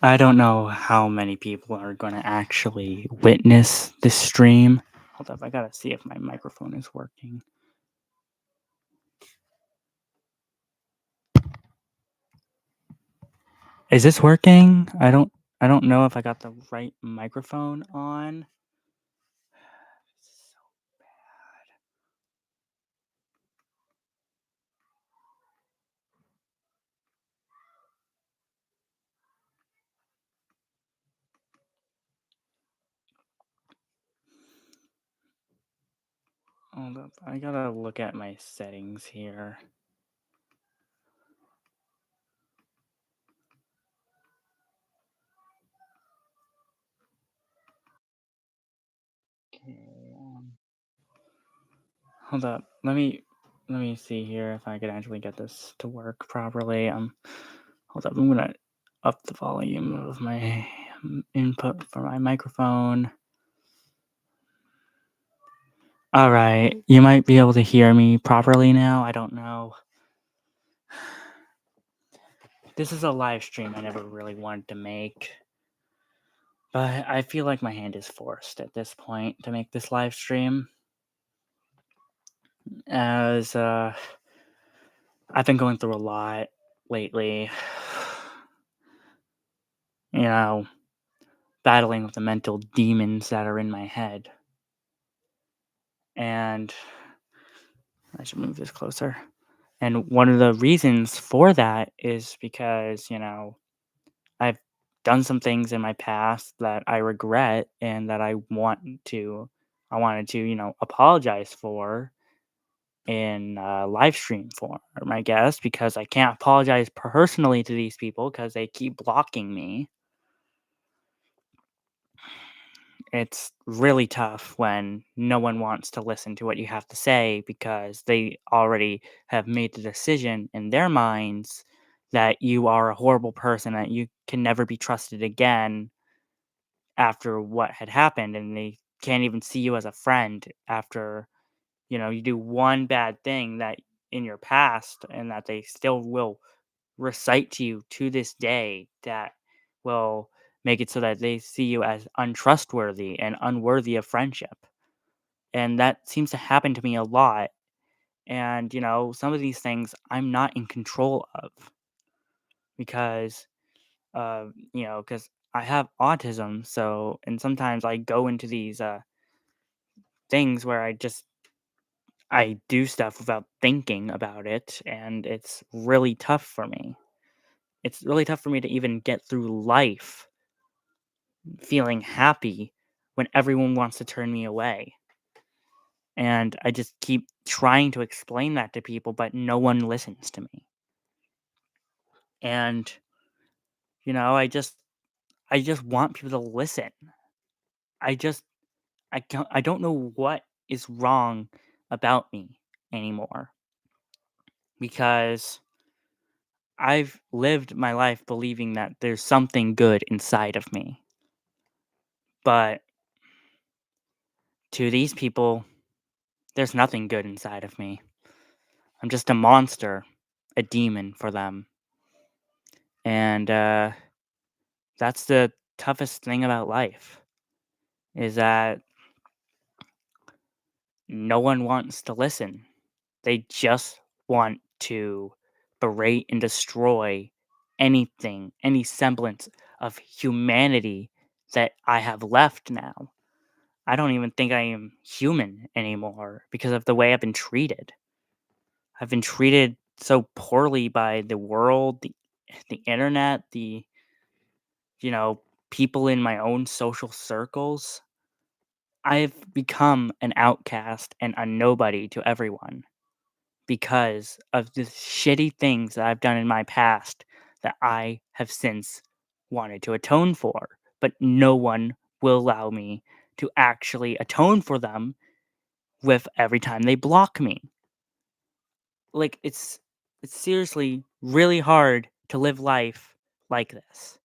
I don't know how many people are going to actually witness this stream. Hold up, I gotta see if my microphone is working. Is this working? I don't know if I got the right microphone on. Hold up, I gotta look at my settings here. Okay, hold up. Let me see here if I can actually get this to work properly. Hold up. I'm gonna up the volume of my input for my microphone. All right, you might be able to hear me properly now. I don't know. This is a live stream I never really wanted to make, but I feel like my hand is forced at this point to make this live stream, as I've been going through a lot lately. You know, battling with the mental demons that are in my head. And I should move this closer. And one of the reasons for that is because, I've done some things in my past that I regret and that I wanted to, apologize for in live stream form, I guess, because I can't apologize personally to these people because they keep blocking me. It's really tough when no one wants to listen to what you have to say because they already have made the decision in their minds that you are a horrible person, that you can never be trusted again after what had happened, and they can't even see you as a friend after, you do one bad thing that in your past and that they still will recite to you to this day, that will make it so that they see you as untrustworthy and unworthy of friendship. And that seems to happen to me a lot. And, some of these things I'm not in control of because, because I have autism. So, and sometimes I go into these things where I do stuff without thinking about it. And it's really tough for me. It's really tough for me to even get through life feeling happy when everyone wants to turn me away. And I just keep trying to explain that to people, but no one listens to me. And, I just want people to listen. I just I don't know what is wrong about me anymore because I've lived my life believing that there's something good inside of me. But to these people, there's nothing good inside of me. I'm just a monster, a demon for them. And that's the toughest thing about life is that no one wants to listen. They just want to berate and destroy anything, any semblance of humanity that I have left now. I don't even think I am human anymore because of the way I've been treated. I've been treated so poorly by the world, the internet, the you know, people in my own social circles. I've become an outcast and a nobody to everyone because of the shitty things that I've done in my past that I have since wanted to atone for. But no one will allow me to actually atone for them with every time they block me. Like it's seriously really hard to live life like this.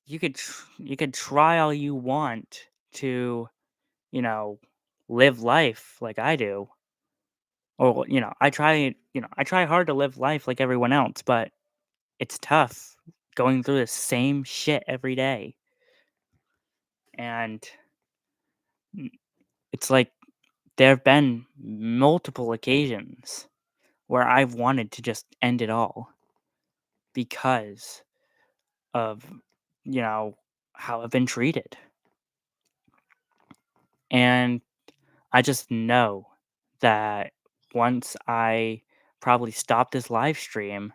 You could try all you want to, you know, live life like I do. Or, I try hard to live life like everyone else, but it's tough going through the same shit every day. And mm, it's like there have been multiple occasions where I've wanted to just end it all because of, you know, how I've been treated. And I just know that once I probably stop this live stream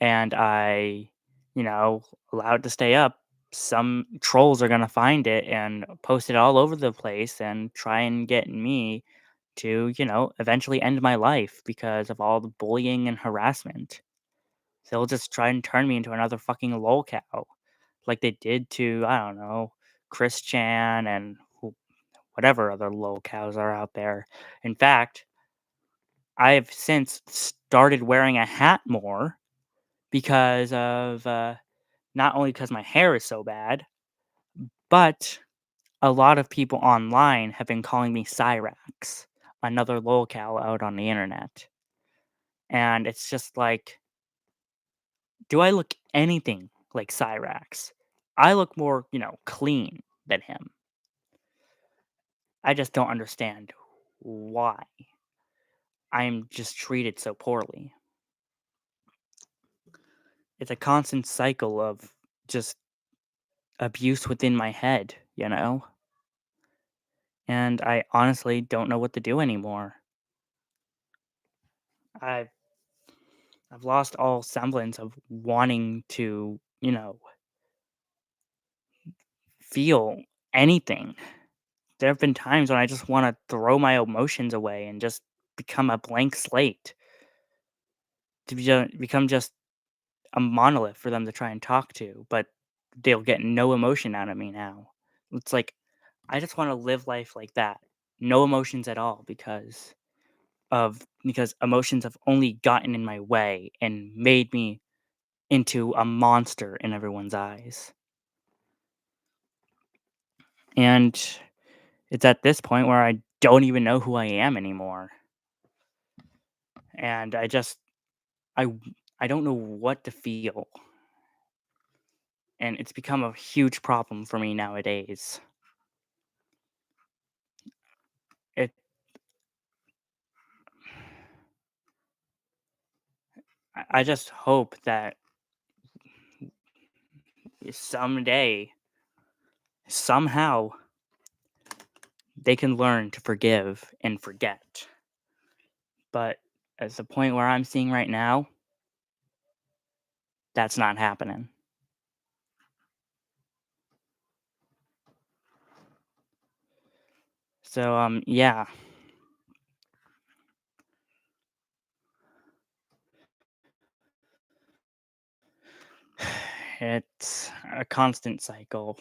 and I, you know, allow it to stay up, some trolls are going to find it and post it all over the place and try and get me to, eventually end my life because of all the bullying and harassment. They'll just try and turn me into another fucking lolcow like they did to, I don't know, Chris Chan and whatever other lolcows are out there. In fact, I've since started wearing a hat more because of not only because my hair is so bad, but a lot of people online have been calling me Cyrax, another lolcow out on the internet. And it's just like, do I look anything like Cyrax? I look more, clean than him. I just don't understand why I'm just treated so poorly. It's a constant cycle of just abuse within my head, you know? And I honestly don't know what to do anymore. I've I've lost all semblance of wanting to, feel anything. There have been times when I just want to throw my emotions away and just become a blank slate, to become just a monolith for them to try and talk to, but they'll get no emotion out of me now. It's like I just want to live life like that. No emotions at all because emotions have only gotten in my way and made me into a monster in everyone's eyes. And it's at this point where I don't even know who I am anymore. And I I don't know what to feel. And it's become a huge problem for me nowadays. It I just hope that someday, somehow, they can learn to forgive and forget. But at the point where I'm seeing right now, that's not happening. So yeah, it's a constant cycle.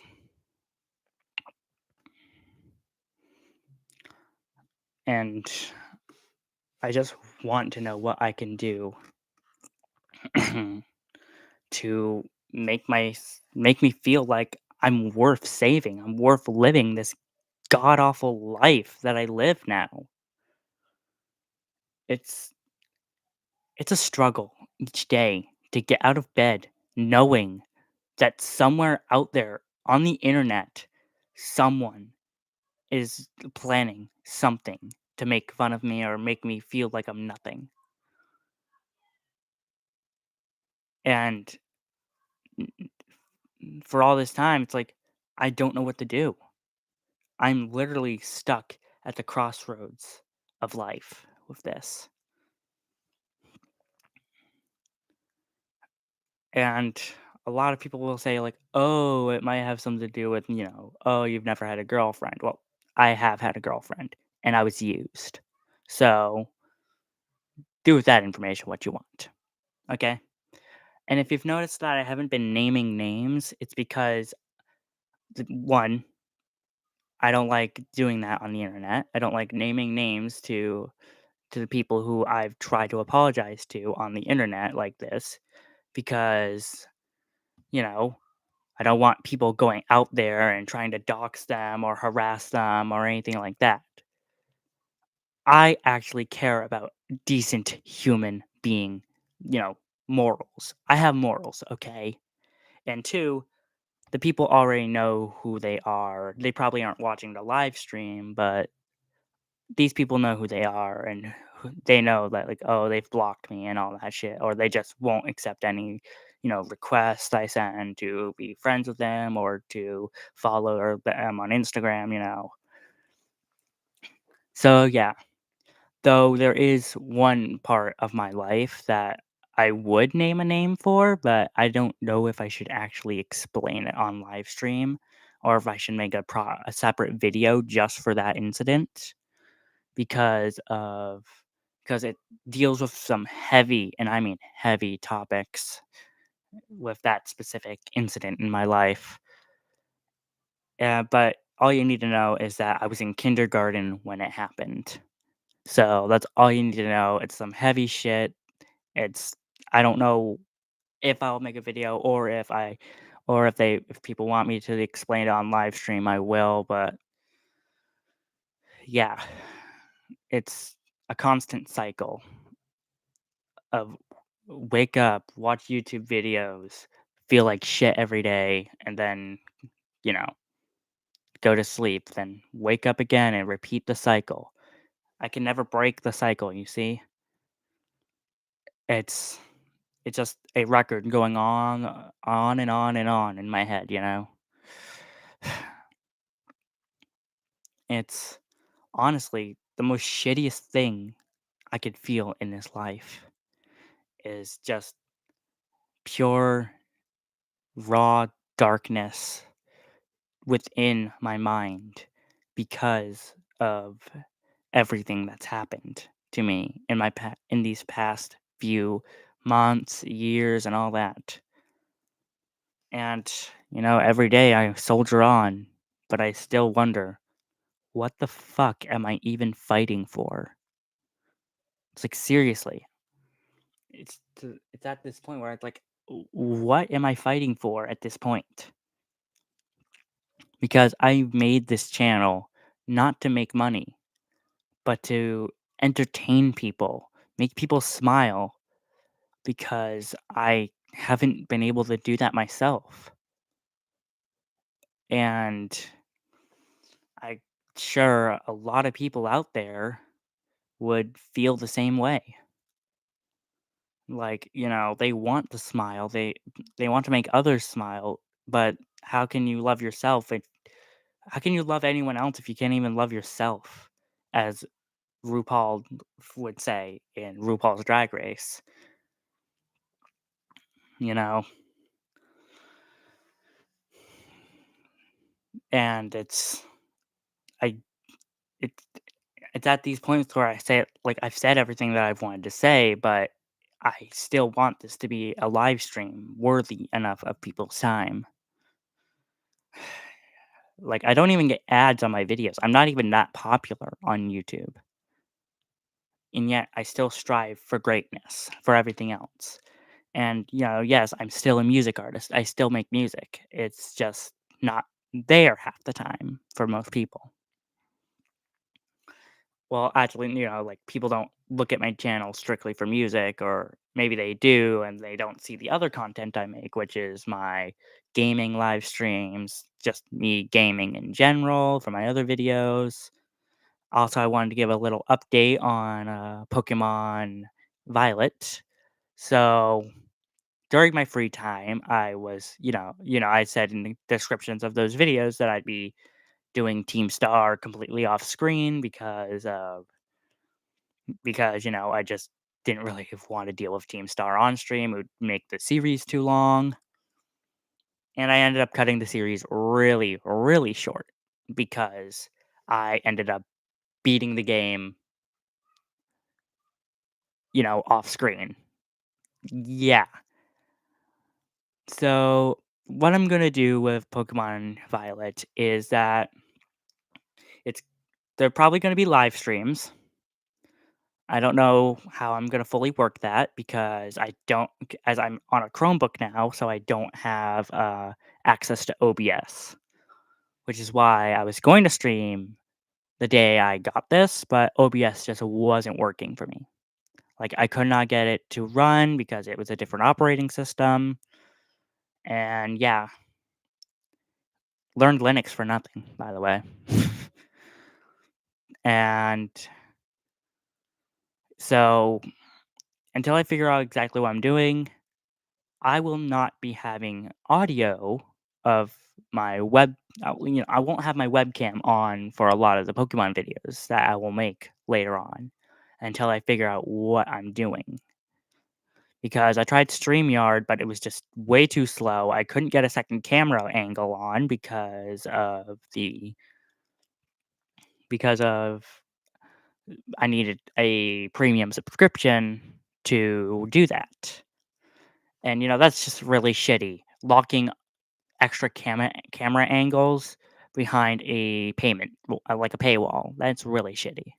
And I just want to know what I can do to make me feel like I'm worth saving. I'm worth living this god awful life that I live now. It's it's a struggle each day to get out of bed knowing that somewhere out there on the internet someone is planning something to make fun of me or make me feel like I'm nothing. And for all this time, it's like I don't know what to do. I'm literally stuck at the crossroads of life with this. And a lot of people will say, like, oh, it might have something to do with, oh, you've never had a girlfriend. Well, I have had a girlfriend and I was used. So do with that information what you want. Okay. And if you've noticed that I haven't been naming names, it's because one, I don't like doing that on the internet. I don't like naming names to the people who I've tried to apologize to on the internet like this because, you know, I don't want people going out there and trying to dox them or harass them or anything like that. I actually care about decent human being, you know, morals. I have morals, okay? And 2, the people already know who they are. They probably aren't watching the live stream, but these people know who they are and they know that, like, oh, they've blocked me and all that shit, or they just won't accept any, requests I send to be friends with them or to follow or them on Instagram. So yeah, though there is one part of my life that I would name a name for, but I don't know if I should actually explain it on live stream or if I should make a separate video just for that incident because of because it deals with some heavy, and I mean heavy topics with that specific incident in my life. But all you need to know is that I was in kindergarten when it happened. So that's all you need to know. It's some heavy shit. It's I don't know if I'll make a video or if people want me to explain it on live stream, I will, but yeah, it's a constant cycle of wake up, watch YouTube videos, feel like shit every day, and then, you know, go to sleep, then wake up again and repeat the cycle. I can never break the cycle, you see? It's it's just a record going on and on and on in my head. It's honestly the most shittiest thing I could feel in this life is just pure raw darkness within my mind because of everything that's happened to me in these past few months, years, and all that. And every day I soldier on, but I still wonder, what the fuck am I even fighting for? It's like seriously, it's at this point where it's like, what am I fighting for at this point? Because I made this channel not to make money, but to entertain people, make people smile because I haven't been able to do that myself. And I sure a lot of people out there would feel the same way. Like, they want to smile. They want to make others smile, but how can you love yourself if how can you love anyone else if you can't even love yourself? As RuPaul would say in RuPaul's Drag Race, you know? And I it's it's at these points where I say like I've said everything that I've wanted to say, but I still want this to be a live stream worthy enough of people's time. Like I don't even get ads on my videos. I'm not even that popular on YouTube. And yet I still strive for greatness for everything else. And yes, I'm still a music artist. I still make music. It's just not there half the time for most people. Well, actually, like people don't look at my channel strictly for music, or maybe they do and they don't see the other content I make, which is my gaming live streams, just me gaming in general for my other videos. Also, I wanted to give a little update on Pokemon Violet. So, during my free time, I was, I said in the descriptions of those videos that I'd be doing Team Star completely off screen because I just didn't really want to deal with Team Star on stream. It would make the series too long. And I ended up cutting the series really, really short because I ended up beating the game, off screen. Yeah. So, what I'm going to do with Pokemon Violet is that it's they're probably going to be live streams. I don't know how I'm gonna fully work that because I don't as I'm on a Chromebook now, so I don't have, access to OBS, which is why I was going to stream the day I got this, but OBS just wasn't working for me. Like, I could not get it to run because it was a different operating system, and yeah, learned Linux for nothing, by the way. And so, until I figure out exactly what I'm doing, I will not be having audio of my I won't have my webcam on for a lot of the Pokemon videos that I will make later on until I figure out what I'm doing. Because I tried StreamYard, but it was just way too slow. I couldn't get a second camera angle on because of I needed a premium subscription to do that. And that's just really shitty. Locking extra camera angles behind a like a paywall. That's really shitty.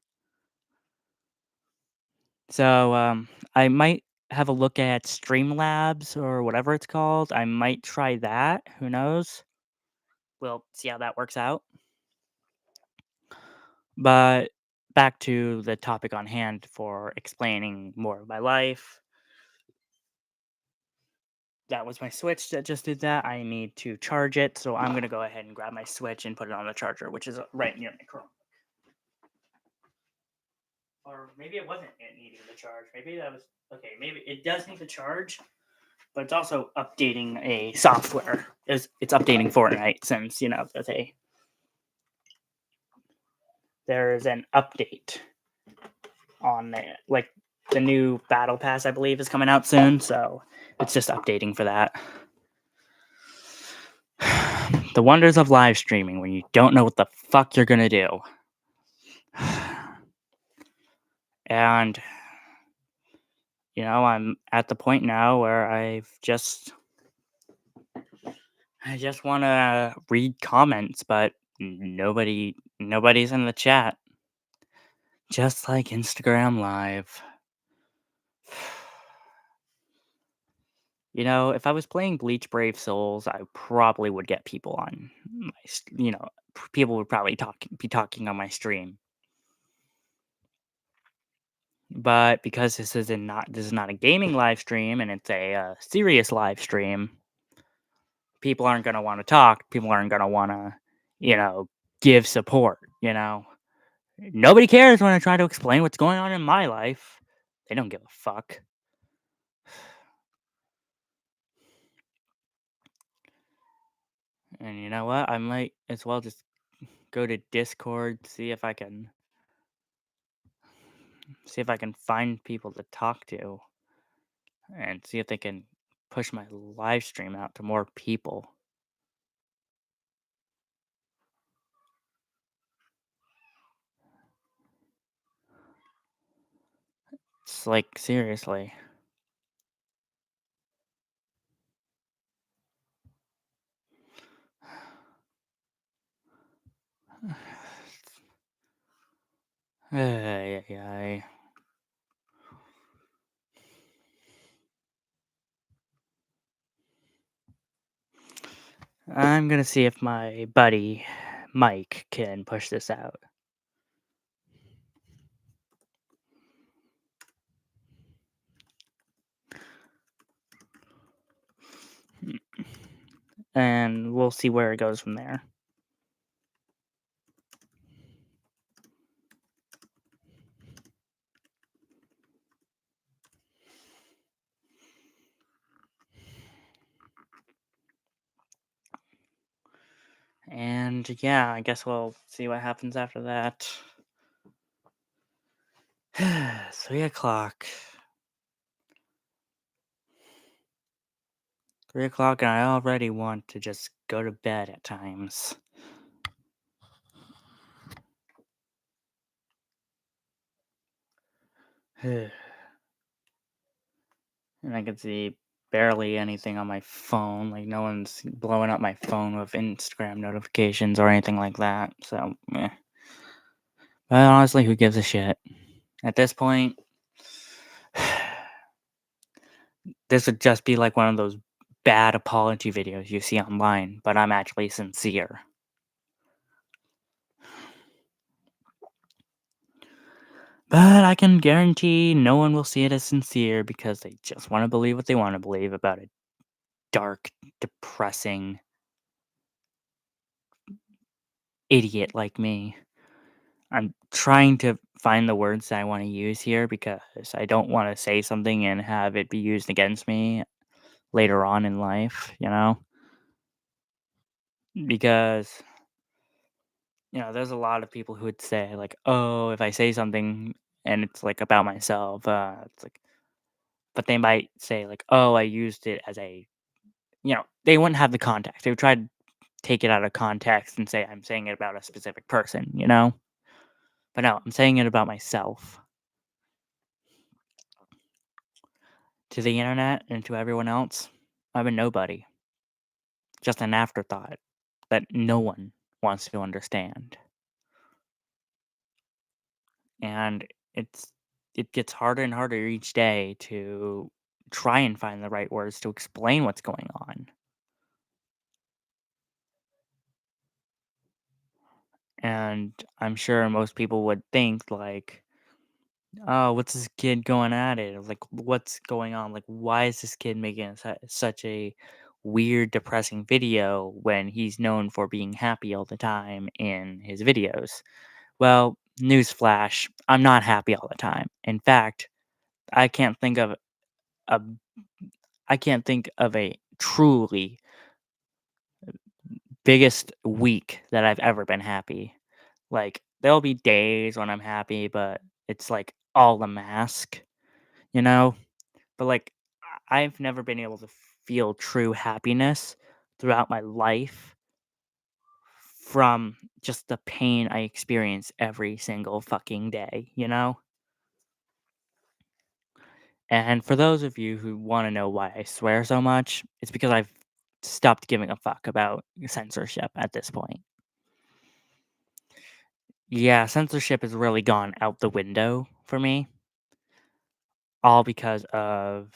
So, I might have a look at Streamlabs or whatever it's called. I might try that. Who knows? We'll see how that works out. But back to the topic on hand for explaining more of my life. That was my Switch that just did that. I need to charge it, so I'm gonna go ahead and grab my Switch and put it on the charger, which is right near my Chrome. Or maybe it wasn't it needing the charge. Maybe that was okay. Maybe it does need the charge, but it's also updating a software. It's updating Fortnite since there's an update on it. Like the new Battle Pass, I believe, is coming out soon, so it's just updating for that. The wonders of live streaming when you don't know what the fuck you're gonna do. And I'm at the point now where I just want to read comments, but nobody's in the chat. Just like Instagram Live. If I was playing Bleach Brave Souls, I probably would get people on people would probably be talking on my stream. But because this is not a gaming live stream and it's a serious live stream, people aren't going to want to talk. People aren't going to want to, give support. Nobody cares when I try to explain what's going on in my life. They don't give a fuck. And you know what? I might as well just go to Discord, see if I can find people to talk to and see if they can push my live stream out to more people. It's like seriously. Ay, ay, ay. I'm gonna see if my buddy Mike can push this out. And we'll see where it goes from there. And yeah, I guess we'll see what happens after that. 3 o'clock. 3 o'clock, and I already want to just go to bed at times. And I can see barely anything on my phone. Like, no one's blowing up my phone with Instagram notifications or anything like that. So, meh. But honestly, who gives a shit? At this point, this would just be like one of those bad apology videos you see online, but I'm actually sincere. But I can guarantee no one will see it as sincere because they just want to believe what they want to believe about a dark, depressing idiot like me. I'm trying to find the words that I want to use here because I don't want to say something and have it be used against me later on in life, Because, there's a lot of people who would say, like, oh, if I say something and it's like about myself, it's like, but they might say, like, oh, I used it as they wouldn't have the context. They would try to take it out of context and say I'm saying it about a specific person? But no, I'm saying it about myself to the internet and to everyone else. I'm a nobody, just an afterthought that no one wants to understand. And it's it gets harder and harder each day to try and find the right words to explain what's going on. And I'm sure most people would think like, "Oh, what's this kid going at it? Like, what's going on? Like, why is this kid making such a weird, depressing video when he's known for being happy all the time in his videos?" Well, newsflash, I'm not happy all the time. In fact, I can't think of a I can't think of a truly biggest week that I've ever been happy. Like, there'll be days when I'm happy, but it's like all a mask, you know? But like, I've never been able to feel true happiness throughout my life from just the pain I experience every single fucking day? And for those of you who want to know why I swear so much, it's because I've stopped giving a fuck about censorship at this point. Yeah, censorship has really gone out the window for me, all because of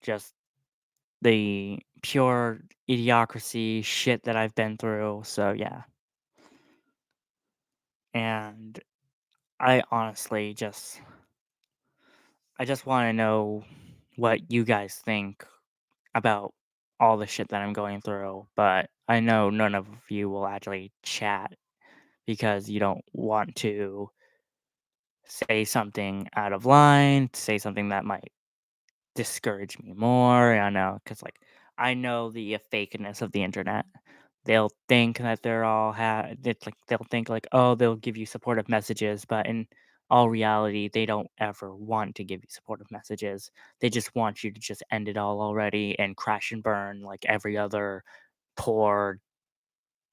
just the pure idiocracy shit that I've been through. So, yeah. And I just want to know what you guys think about all the shit that I'm going through, but I know none of you will actually chat because you don't want to say something out of line, say something that might discourage me more. I know, cause like, I know the fakeness of the internet. They'll think that it's like they'll think like, "Oh, they'll give you supportive messages," but in all reality, they don't ever want to give you supportive messages. They just want you to just end it all already and crash and burn like every other poor,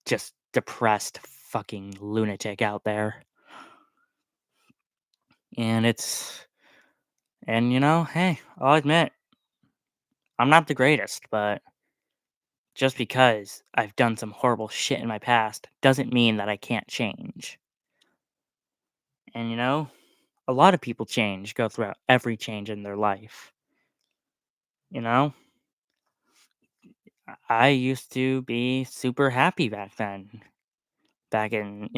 just depressed fucking lunatic out there. And hey, I'll admit, I'm not the greatest, but just because I've done some horrible shit in my past doesn't mean that I can't change. And a lot of people go throughout every change in their life. You know, I used to be super happy back then, back in,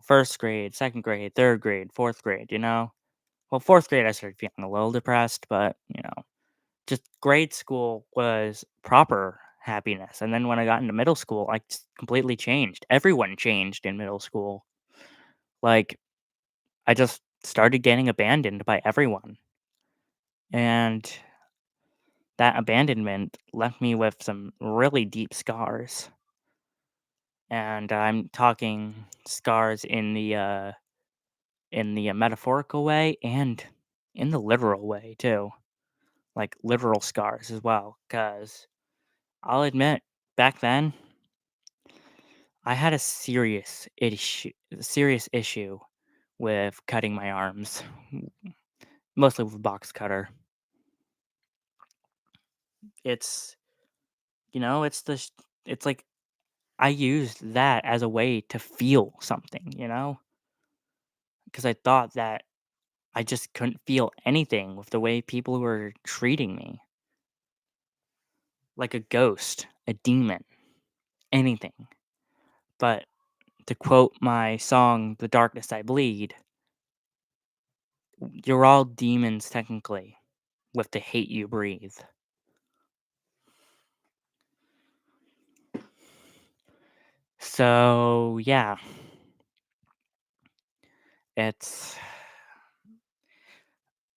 first grade, second grade, third grade, fourth grade. Well, fourth grade, I started feeling a little depressed, but, just grade school was proper happiness. And then when I got into middle school, I just completely changed. Everyone changed in middle school. Like, I just started getting abandoned by everyone. And that abandonment left me with some really deep scars. And I'm talking scars in the metaphorical way and in the literal way too. Like literal scars as well. Cause I'll admit, back then I had a serious issue with cutting my arms, mostly with a box cutter. It's it's it's like I used that as a way to feel something, because I thought that I just couldn't feel anything with the way people were treating me, like a ghost, a demon, anything. But to quote my song, "The Darkness I Bleed," You're all demons technically with the hate you breathe. So, yeah, it's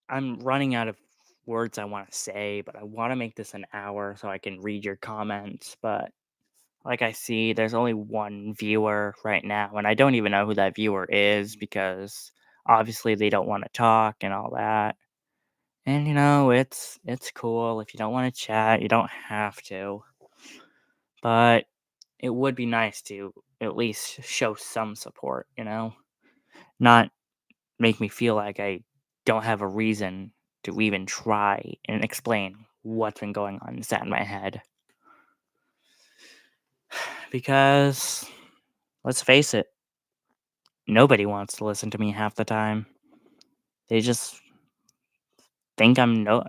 I'm running out of words I want to say, but I want to make this an hour so I can read your comments, but like I see, there's only one viewer right now, and I don't even know who that viewer is because obviously they don't want to talk and all that. And it's cool if you don't want to chat, you don't have to. But it would be nice to at least show some support, not make me feel like I don't have a reason to even try and explain what's been going on inside my head. Because let's face it, nobody wants to listen to me half the time. They just think I'm no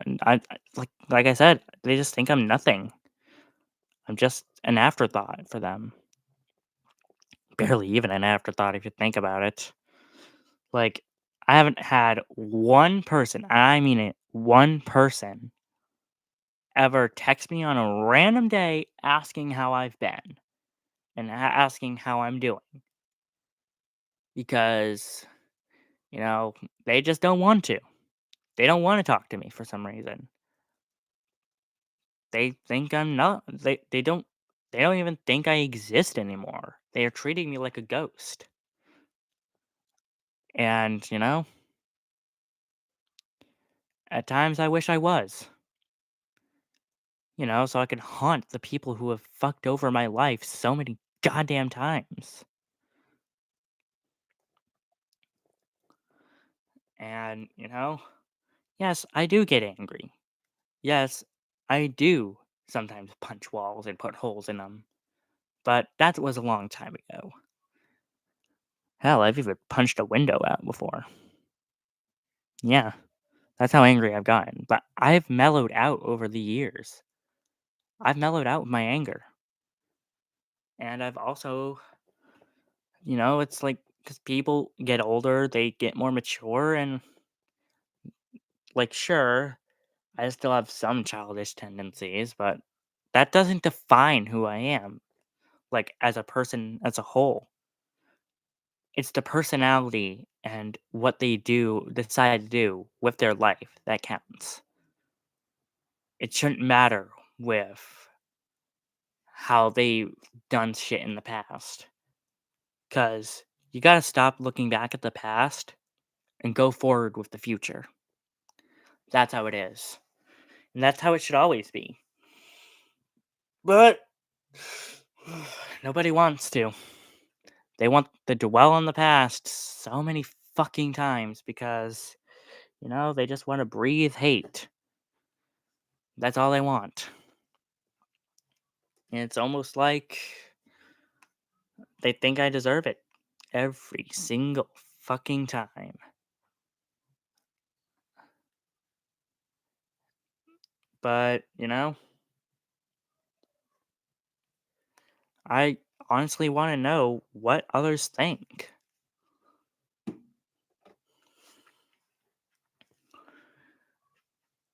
like I said, they just think I'm nothing. I'm just an afterthought for them. Barely even an afterthought if you think about it. Like, I haven't had one person, I mean it, one person ever text me on a random day asking how I've been and asking how I'm doing because, you know, they just don't want to. They don't want to talk to me for some reason. They think I'm not they don't even think I exist anymore. They are treating me like a ghost. And, at times I wish I was, so I could haunt the people who have fucked over my life so many goddamn times. And, yes, I do get angry. Yes, I do sometimes punch walls and put holes in them. But that was a long time ago. Hell, I've even punched a window out before. Yeah, that's how angry I've gotten. But I've mellowed out over the years. I've mellowed out with my anger. And I've also, it's like, because people get older, they get more mature, and, like, sure, I still have some childish tendencies, but that doesn't define who I am, like, as a person as a whole. It's the personality and what they decide to do with their life that counts. It shouldn't matter with how they done shit in the past, because you gotta stop looking back at the past and go forward with the future. That's how it is, and that's how it should always be. But nobody wants to. They want to dwell on the past so many fucking times because, they just want to breathe hate. That's all they want. And it's almost like they think I deserve it every single fucking time. But, I honestly want to know what others think.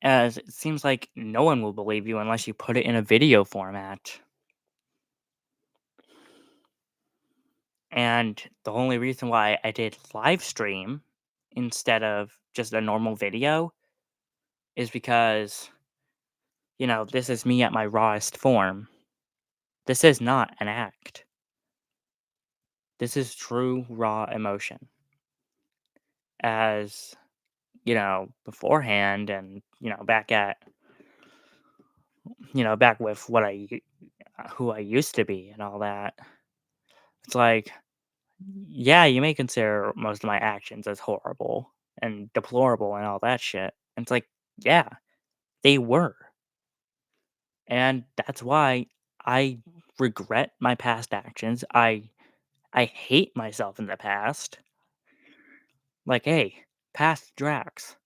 As it seems like no one will believe you unless you put it in a video format. And the only reason why I did live stream instead of just a normal video is because, this is me at my rawest form. This is not an act. This is true raw emotion. As, beforehand and, back with who I used to be and all that. It's like, yeah, you may consider most of my actions as horrible and deplorable and all that shit. And it's like, yeah, they were. And that's why I regret my past actions. I hate myself in the past. Like, hey, past Drax,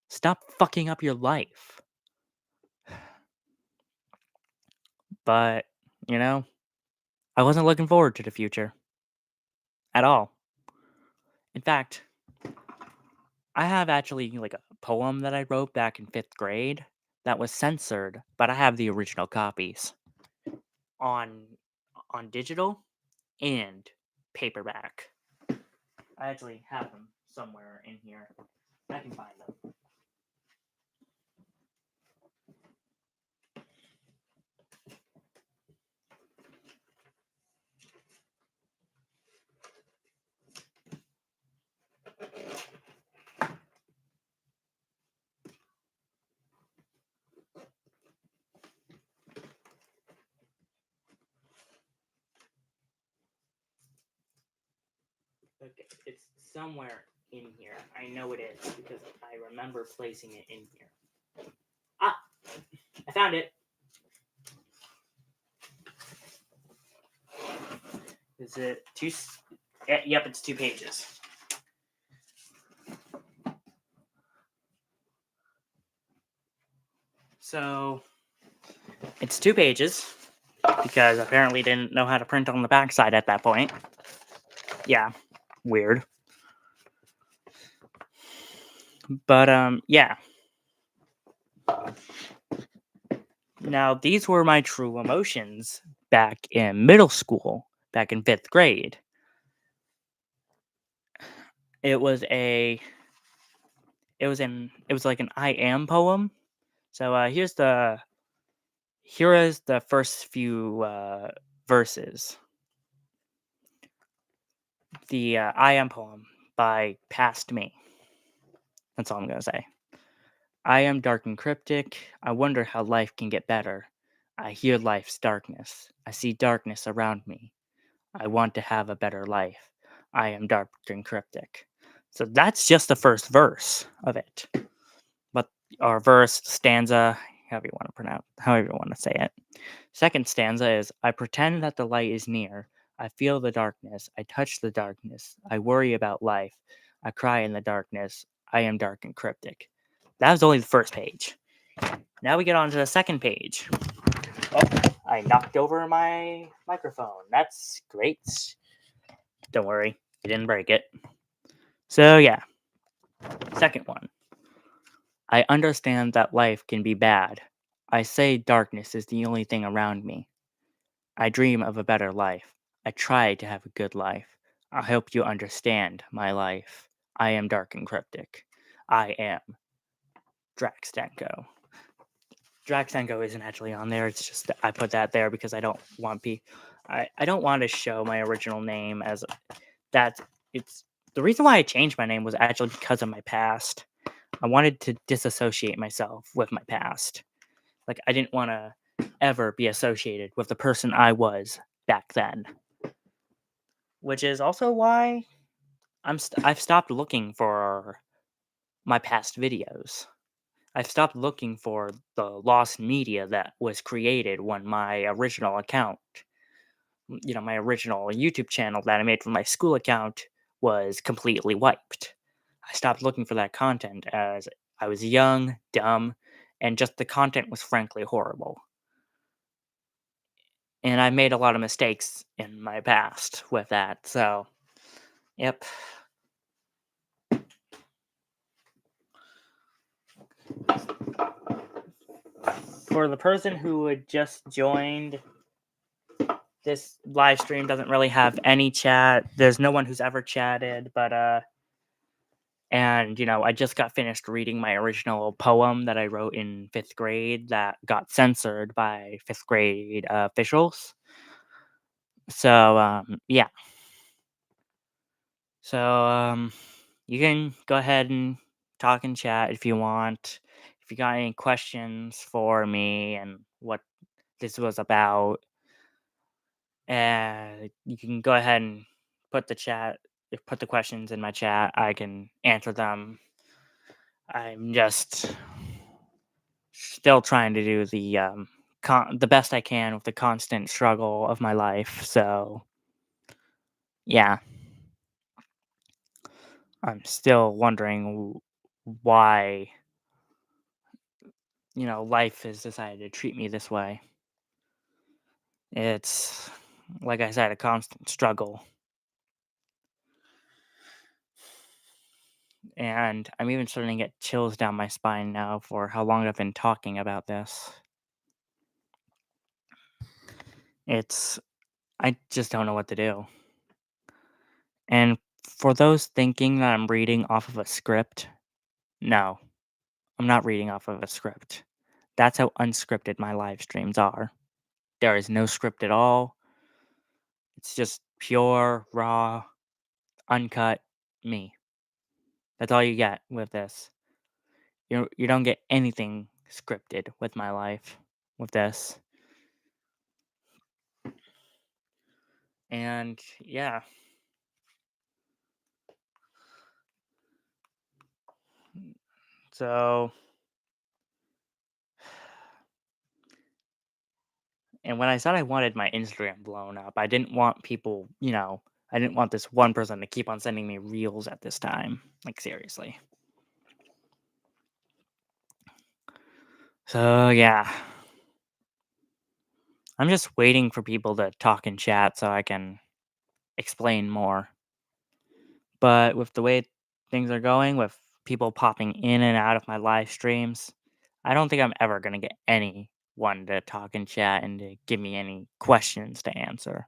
stop fucking up your life. But, you know, I wasn't looking forward to the future at all. In fact, I have actually like a poem that I wrote back in 5th grade that was censored, but I have the original copies on digital and paperback. I actually have them somewhere in here. I can find them. Okay, it's somewhere in here. I know it is because I remember placing it in here. Ah, I found it. Is it two? Yep, it's 2 pages. So it's 2 pages because apparently didn't know how to print on the backside at that point. Yeah, weird. But yeah. Now these were my true emotions back in middle school, back in 5th grade. It was a it was like an I am poem. So here is the first few verses. The I am poem by Past Me. That's all I'm gonna say. I am dark and cryptic. I wonder how life can get better. I hear life's darkness. I see darkness around me. I want to have a better life. I am dark and cryptic. So that's just the first verse of it. But our verse, stanza, however you want to say it. Second stanza is I pretend that the light is near. I feel the darkness. I touch the darkness. I worry about life. I cry in the darkness. I am dark and cryptic. That was only the first page. Now we get on to the second page. Oh, I knocked over my microphone. That's great. Don't worry, I didn't break it. So, yeah, second one. I understand that life can be bad. I say darkness is the only thing around me. I dream of a better life. I try to have a good life. I hope you understand my life. I am dark and cryptic. I am Draxtenko. Draxtenko isn't actually on there. It's just that I put that there because I don't want I don't want to show my original name as that. It's the reason why I changed my name was actually because of my past. I wanted to disassociate myself with my past. Like I didn't want to ever be associated with the person I was back then. Which is also why I've stopped looking for my past videos. I've stopped looking for the lost media that was created when my original account, my original YouTube channel that I made from my school account was completely wiped. I stopped looking for that content as I was young, dumb, and just the content was frankly horrible. And I made a lot of mistakes in my past with that. So, yep. For the person who had just joined, this live stream doesn't really have any chat. There's no one who's ever chatted, but and I just got finished reading my original poem that I wrote in 5th grade that got censored by 5th grade officials. So yeah. So you can go ahead and talk and chat if you want. If you got any questions for me and what this was about, you can go ahead and put the questions in my chat. I can answer them. I'm just still trying to do the best I can with the constant struggle of my life. So yeah, I'm still wondering why life has decided to treat me this way. It's like I said, a constant struggle, and I'm even starting to get chills down my spine now for how long I've been talking about this. It's I just don't know what to do. And for those thinking that I'm reading off of a script, no, I'm not reading off of a script. That's how unscripted my live streams are. There is no script at all. It's just pure, raw, uncut me. That's all you get with this. You don't get anything scripted with my life with this. And yeah, so and when I said I wanted my Instagram blown up, I didn't want people, I didn't want this one person to keep on sending me reels at this time. Like seriously. So yeah, I'm just waiting for people to talk in chat so I can explain more. But with the way things are going, with people popping in and out of my live streams, I don't think I'm ever going to get anyone to talk in chat and to give me any questions to answer.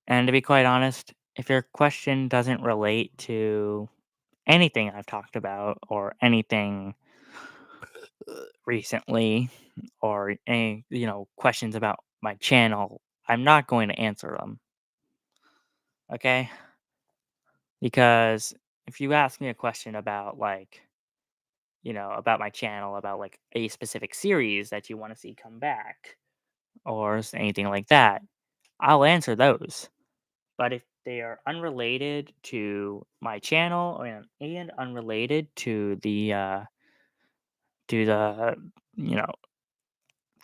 And to be quite honest, if your question doesn't relate to anything I've talked about or anything recently or any, questions about my channel, I'm not going to answer them. Okay? Because if you ask me a question about about my channel, about like a specific series that you want to see come back or anything like that, I'll answer those. But if they are unrelated to my channel and unrelated to the you know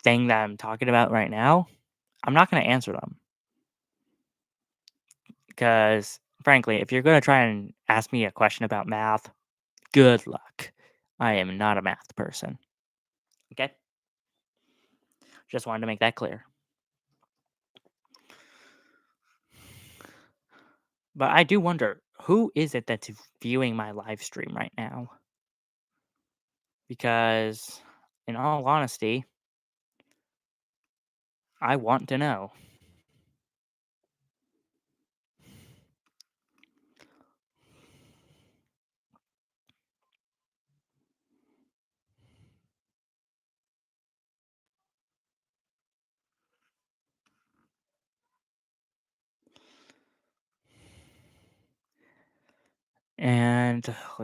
thing that I'm talking about right now, I'm not going to answer them because frankly, if you're going to try and ask me a question about math, good luck. I am not a math person. Okay? Just wanted to make that clear. But I do wonder, who is it that's viewing my live stream right now? Because, in all honesty, I want to know. And let's